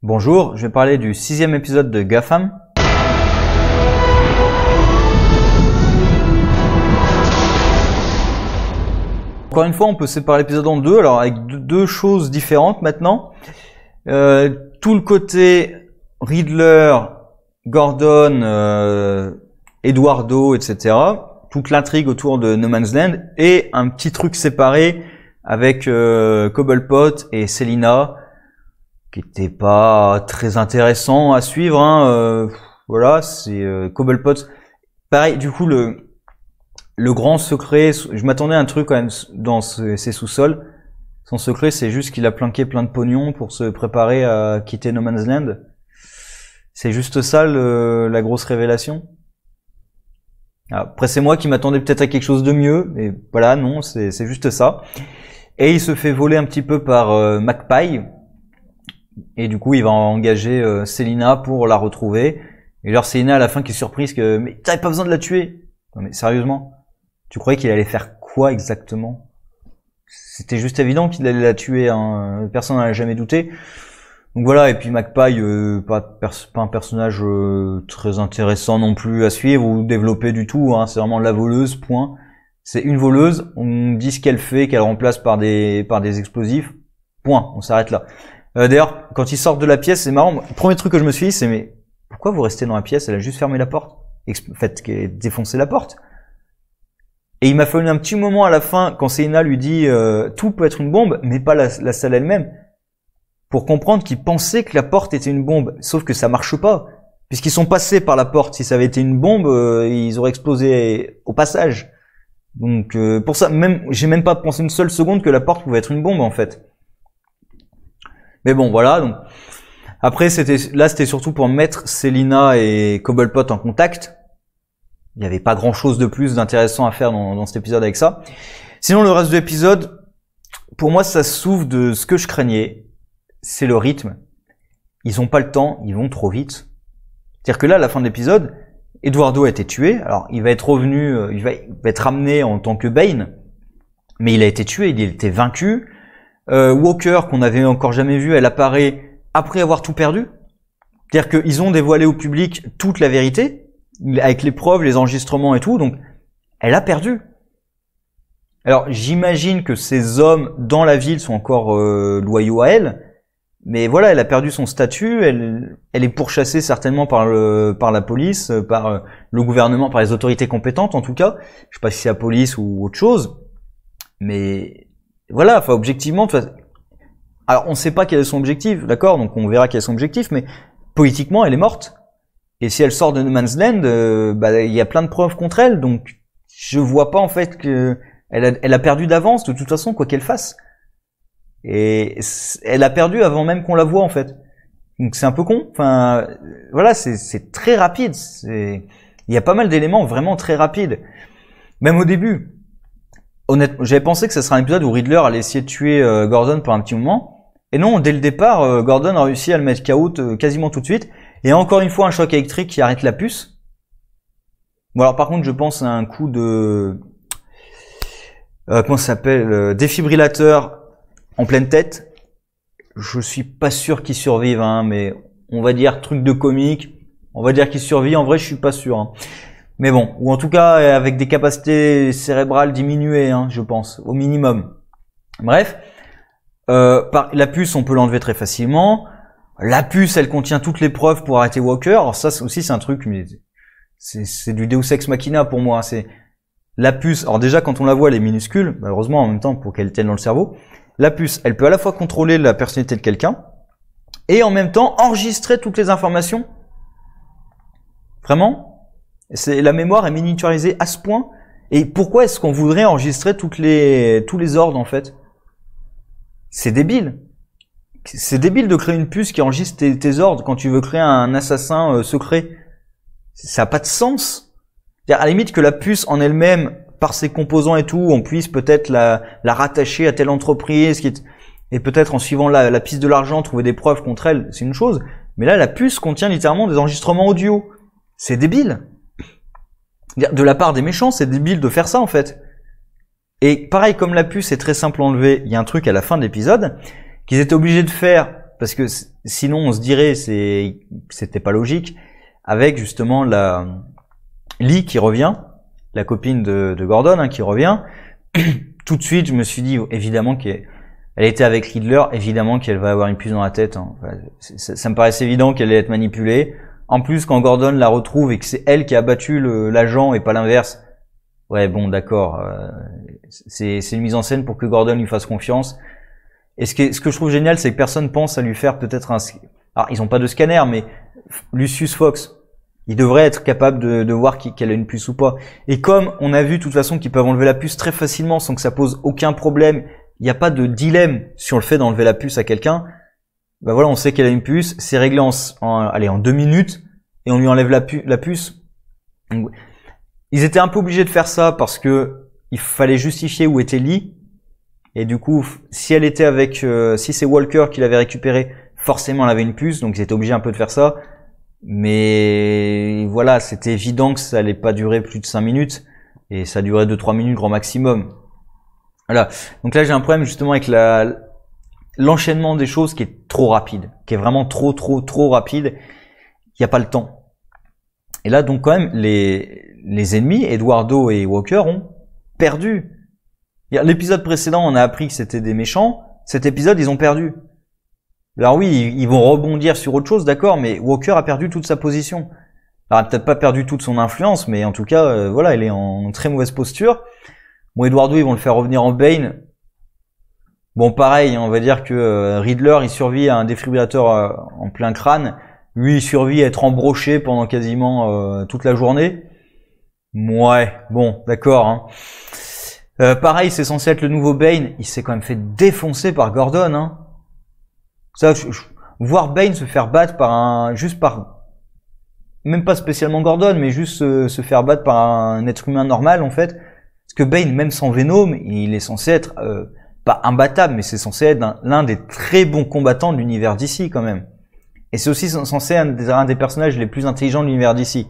Bonjour, je vais parler du 6e épisode de GAFAM. Encore une fois, on peut séparer l'épisode en deux, alors avec deux choses différentes maintenant. Tout le côté Riddler, Gordon, Eduardo, etc. Toute l'intrigue autour de No Man's Land et un petit truc séparé avec Cobblepot et Selina, qui était pas très intéressant à suivre. Voilà, c'est Cobblepot. Pareil, du coup, le grand secret, je m'attendais à un truc quand même dans ses sous-sols. Son secret, c'est juste qu'il a planqué plein de pognon pour se préparer à quitter No Man's Land. C'est juste ça la grosse révélation. Après, c'est moi qui m'attendais peut-être à quelque chose de mieux, mais voilà, non, c'est juste ça. Et il se fait voler un petit peu par Magpie. Et du coup, il va engager Selina pour la retrouver. Et alors Selina à la fin qui est surprise que mais t'avais pas besoin de la tuer. Non mais sérieusement, tu croyais qu'il allait faire quoi exactement? C'était juste évident qu'il allait la tuer, hein. Personne n'en a jamais douté. Donc voilà, et puis Magpie, pas un personnage très intéressant non plus à suivre ou développer du tout, hein. C'est vraiment la voleuse, point. C'est une voleuse, on dit ce qu'elle fait, qu'elle remplace par des explosifs, point, on s'arrête là. D'ailleurs, quand ils sortent de la pièce, c'est marrant, le premier truc que je me suis dit, c'est mais pourquoi vous restez dans la pièce? Elle a juste fermé la porte, défoncé la porte. Et il m'a fallu un petit moment à la fin, quand Selina lui dit tout peut être une bombe, mais pas la salle elle-même, pour comprendre qu'ils pensaient que la porte était une bombe, sauf que ça marche pas, puisqu'ils sont passés par la porte. Si ça avait été une bombe, ils auraient explosé au passage. Donc pour ça, j'ai même pas pensé une seule seconde que la porte pouvait être une bombe en fait. Mais bon, voilà. Donc après, c'était surtout pour mettre Selina et Cobblepot en contact. Il n'y avait pas grand-chose de plus d'intéressant à faire dans cet épisode avec ça. Sinon, le reste de l'épisode, pour moi, ça souffre de ce que je craignais. C'est le rythme. Ils ont pas le temps, ils vont trop vite. C'est-à-dire que là, à la fin de l'épisode, Eduardo a été tué. Alors, il va être revenu, il va être ramené en tant que Bane, mais il a été tué, il a été vaincu. Walker, qu'on n'avait encore jamais vu, elle apparaît après avoir tout perdu. C'est-à-dire qu'ils ont dévoilé au public toute la vérité, avec les preuves, les enregistrements et tout, donc elle a perdu. Alors, j'imagine que ces hommes dans la ville sont encore loyaux à elle, mais voilà, elle a perdu son statut, elle est pourchassée certainement par la police, par le gouvernement, par les autorités compétentes en tout cas. Je sais pas si c'est la police ou autre chose, mais voilà, enfin objectivement, alors on sait pas quel est son objectif, d'accord, donc on verra quel est son objectif, mais politiquement elle est morte. Et si elle sort de No Man's Land, il y a plein de preuves contre elle, donc je vois pas en fait que elle a perdu d'avance de toute façon quoi qu'elle fasse. Et elle a perdu avant même qu'on la voie en fait. Donc c'est un peu con. Enfin voilà, c'est très rapide. Il y a pas mal d'éléments vraiment très rapides. Même au début, honnêtement, j'avais pensé que ce serait un épisode où Riddler allait essayer de tuer Gordon pour un petit moment. Et non, dès le départ, Gordon a réussi à le mettre KO quasiment tout de suite. Et encore une fois, un choc électrique qui arrête la puce. Bon alors par contre, je pense à un coup de comment ça s'appelle, défibrillateur en pleine tête. Je suis pas sûr qu'il survive, hein, mais on va dire truc de comique. On va dire qu'il survit. En vrai, je suis pas sûr. Hein. Mais bon, ou en tout cas avec des capacités cérébrales diminuées, hein, je pense, au minimum. Bref, la puce, on peut l'enlever très facilement. La puce, elle contient toutes les preuves pour arrêter Walker. Alors ça aussi, c'est un truc, mais c'est du Deus Ex Machina pour moi. C'est la puce. Alors déjà, quand on la voit, elle est minuscule. Malheureusement, en même temps, pour qu'elle tienne dans le cerveau. La puce, elle peut à la fois contrôler la personnalité de quelqu'un et en même temps enregistrer toutes les informations. Vraiment, la mémoire est miniaturisée à ce point. Et pourquoi est-ce qu'on voudrait enregistrer tous les ordres en fait? C'est débile. C'est débile de créer une puce qui enregistre tes ordres quand tu veux créer un assassin secret. Ça n'a pas de sens. À la limite que la puce en elle-même, par ses composants et tout, on puisse peut-être la rattacher à telle entreprise et peut-être en suivant la piste de l'argent trouver des preuves contre elle, c'est une chose. Mais là, la puce contient littéralement des enregistrements audio. C'est débile. De la part des méchants, c'est débile de faire ça en fait. Et pareil, comme la puce est très simple à enlever, il y a un truc à la fin de l'épisode qu'ils étaient obligés de faire parce que sinon on se dirait c'était pas logique, avec justement Lee qui revient, la copine de Gordon hein, qui revient. Tout de suite, je me suis dit évidemment qu'elle était avec Riddler, évidemment qu'elle va avoir une puce dans la tête. Hein. Enfin, ça me paraissait évident qu'elle allait être manipulée. En plus, quand Gordon la retrouve et que c'est elle qui a battu l'agent et pas l'inverse, ouais bon d'accord, c'est une mise en scène pour que Gordon lui fasse confiance. Et ce que je trouve génial, c'est que personne pense à lui faire peut-être alors ils ont pas de scanner, mais Lucius Fox, il devrait être capable de voir qu'elle a une puce ou pas. Et comme on a vu de toute façon qu'ils peuvent enlever la puce très facilement sans que ça pose aucun problème, il n'y a pas de dilemme sur le fait d'enlever la puce à quelqu'un. Ben voilà, on sait qu'elle a une puce, c'est réglé en 2 minutes et on lui enlève la puce. Donc, ils étaient un peu obligés de faire ça parce que il fallait justifier où était Lee. Et du coup, si elle était avec, si c'est Walker qui l'avait récupérée, forcément elle avait une puce, donc ils étaient obligés un peu de faire ça. Mais voilà, c'était évident que ça allait pas durer plus de 5 minutes et ça durait 2-3 minutes grand maximum. Voilà. Donc là, j'ai un problème justement avec l'enchaînement des choses qui est trop rapide, qui est vraiment trop rapide. Il n'y a pas le temps. Et là, donc quand même, les ennemis, Eduardo et Walker, ont perdu. L'épisode précédent, on a appris que c'était des méchants. Cet épisode, ils ont perdu. Alors oui, ils vont rebondir sur autre chose, d'accord, mais Walker a perdu toute sa position. Alors, elle a peut-être pas perdu toute son influence, mais en tout cas, voilà, elle est en très mauvaise posture. Bon, Eduardo, ils vont le faire revenir en Bane. Bon, pareil, on va dire que Riddler, il survit à un défibrillateur en plein crâne. Lui, il survit à être embroché pendant quasiment toute la journée. Ouais, bon, d'accord. Hein. Pareil, c'est censé être le nouveau Bane. Il s'est quand même fait défoncer par Gordon. Hein. Ça, voir Bane se faire battre même pas spécialement Gordon, mais juste se faire battre par un être humain normal en fait. Parce que Bane, même sans Venom, il est censé être pas imbattable, mais c'est censé être l'un des très bons combattants de l'univers d'ici quand même. Et c'est aussi censé être un des personnages les plus intelligents de l'univers d'ici.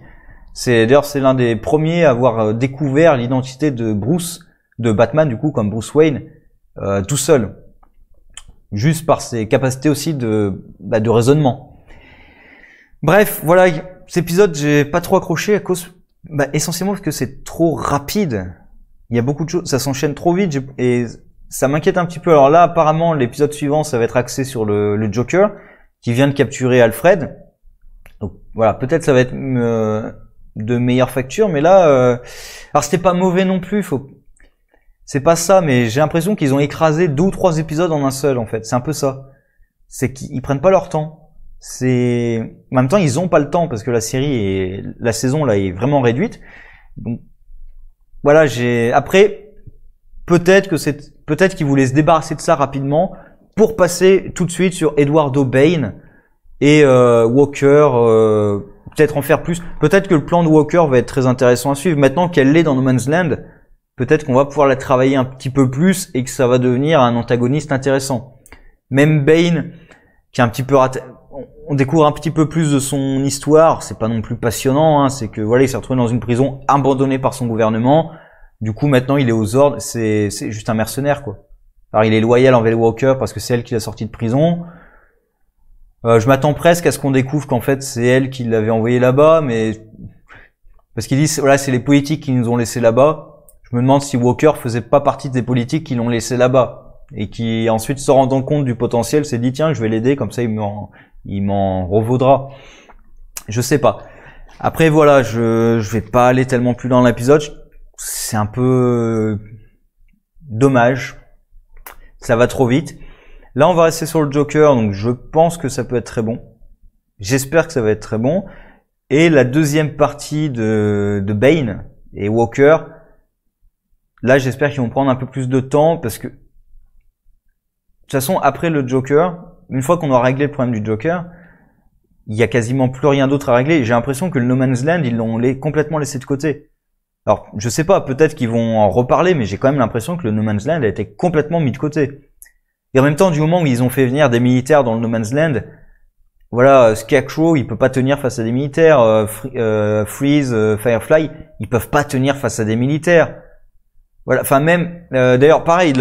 D'ailleurs c'est l'un des premiers à avoir découvert l'identité de Batman du coup comme Bruce Wayne tout seul. Juste par ses capacités aussi de raisonnement. Bref, voilà, cet épisode, j'ai pas trop accroché à cause, essentiellement parce que c'est trop rapide. Il y a beaucoup de choses, ça s'enchaîne trop vite et ça m'inquiète un petit peu. Alors là, apparemment, l'épisode suivant, ça va être axé sur le Joker qui vient de capturer Alfred. Donc voilà, peut-être ça va être de meilleure facture, mais là, alors c'était pas mauvais non plus, c'est pas ça, mais j'ai l'impression qu'ils ont écrasé 2 ou 3 épisodes en un seul, en fait. C'est un peu ça. C'est qu'ils prennent pas leur temps. En même temps, ils ont pas le temps parce que la saison là est vraiment réduite. Donc, voilà, après, peut-être qu'ils voulaient se débarrasser de ça rapidement pour passer tout de suite sur Eduardo Bane et Walker, peut-être en faire plus. Peut-être que le plan de Walker va être très intéressant à suivre. Maintenant qu'elle l'est dans No Man's Land, peut-être qu'on va pouvoir la travailler un petit peu plus et que ça va devenir un antagoniste intéressant. Même Bane, qui est un petit peu on découvre un petit peu plus de son histoire. C'est pas non plus passionnant, hein. C'est que voilà, il s'est retrouvé dans une prison abandonnée par son gouvernement. Du coup, maintenant, il est aux ordres. C'est juste un mercenaire, quoi. Alors, il est loyal envers Walker parce que c'est elle qui l'a sorti de prison. Je m'attends presque à ce qu'on découvre qu'en fait, c'est elle qui l'avait envoyé là-bas, mais parce qu'ils disent voilà, c'est les politiques qui nous ont laissés là-bas. Je me demande si Walker faisait pas partie des politiques qui l'ont laissé là-bas et qui ensuite se rendant compte du potentiel s'est dit tiens je vais l'aider comme ça il m'en revaudra. Je sais pas. Après voilà, je vais pas aller tellement plus loin dans l'épisode. C'est un peu dommage. Ça va trop vite. Là on va rester sur le Joker, donc je pense que ça peut être très bon. J'espère que ça va être très bon. Et la deuxième partie de Bane et Walker. Là, j'espère qu'ils vont prendre un peu plus de temps parce que de toute façon, après le Joker, une fois qu'on aura réglé le problème du Joker, il y a quasiment plus rien d'autre à régler. J'ai l'impression que le No Man's Land, ils l'ont complètement laissé de côté. Alors, je sais pas, peut-être qu'ils vont en reparler, mais j'ai quand même l'impression que le No Man's Land a été complètement mis de côté. Et en même temps, du moment où ils ont fait venir des militaires dans le No Man's Land, voilà, Scarecrow, il peut pas tenir face à des militaires, Freeze, Firefly, ils peuvent pas tenir face à des militaires. Voilà, enfin même d'ailleurs pareil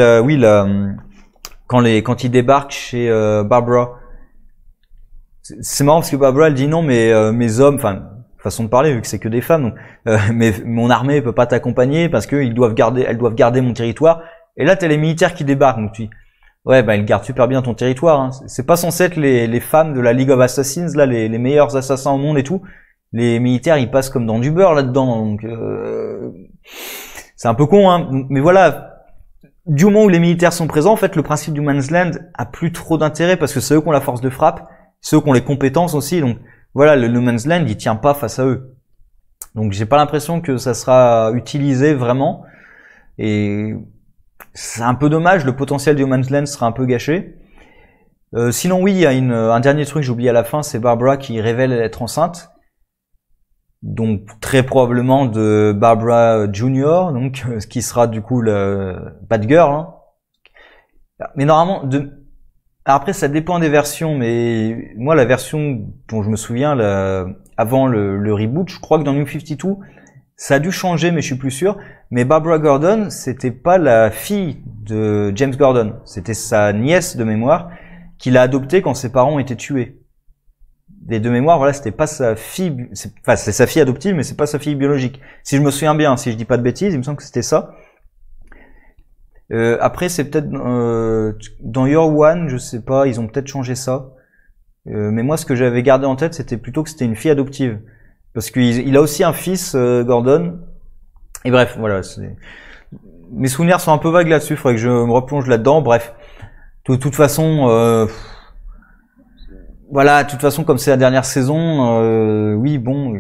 quand ils débarquent chez Barbara, c'est marrant parce que Barbara elle dit non, mais mes hommes, enfin façon de parler vu que c'est que des femmes, donc, mais mon armée peut pas t'accompagner parce que elles doivent garder mon territoire. Et là t'as les militaires qui débarquent, donc tu dis ouais bah ils gardent super bien ton territoire. Hein. C'est pas censé être les femmes de la League of Assassins là, les meilleurs assassins au monde et tout. Les militaires ils passent comme dans du beurre là-dedans, donc c'est un peu con, hein. Mais voilà. Du moment où les militaires sont présents, en fait, le principe du Man's Land a plus trop d'intérêt parce que c'est eux qui ont la force de frappe, c'est eux qui ont les compétences aussi. Donc voilà, le No Man's Land, il tient pas face à eux. Donc j'ai pas l'impression que ça sera utilisé vraiment. Et c'est un peu dommage, le potentiel du No Man's Land sera un peu gâché. Sinon oui, il y a un dernier truc que j'ai oublié à la fin, c'est Barbara qui révèle être enceinte. Donc très probablement de Barbara Junior, donc ce qui sera du coup le Batgirl. Hein. Mais normalement, après ça dépend des versions, mais moi la version dont je me souviens avant le reboot, je crois que dans New 52, ça a dû changer, mais je suis plus sûr. Mais Barbara Gordon, c'était pas la fille de James Gordon, c'était sa nièce de mémoire qu'il a adoptée quand ses parents ont été tués. Les deux mémoires, voilà, c'était pas sa fille, c'est sa fille adoptive, mais c'est pas sa fille biologique. Si je me souviens bien, si je dis pas de bêtises, il me semble que c'était ça. Après, c'est peut-être dans Your One, je sais pas, ils ont peut-être changé ça. Mais moi, ce que j'avais gardé en tête, c'était plutôt que c'était une fille adoptive, parce qu'il a aussi un fils, Gordon. Et bref, voilà. Mes souvenirs sont un peu vagues là-dessus. Il faudrait que je me replonge là-dedans. Bref, de toute façon. Voilà, de toute façon, comme c'est la dernière saison, oui, bon,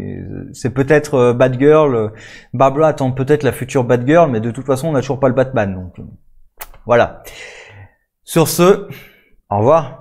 c'est peut-être Batgirl. Barbara attend peut-être la future Batgirl, mais de toute façon, on n'a toujours pas le Batman. Donc, voilà. Sur ce, au revoir.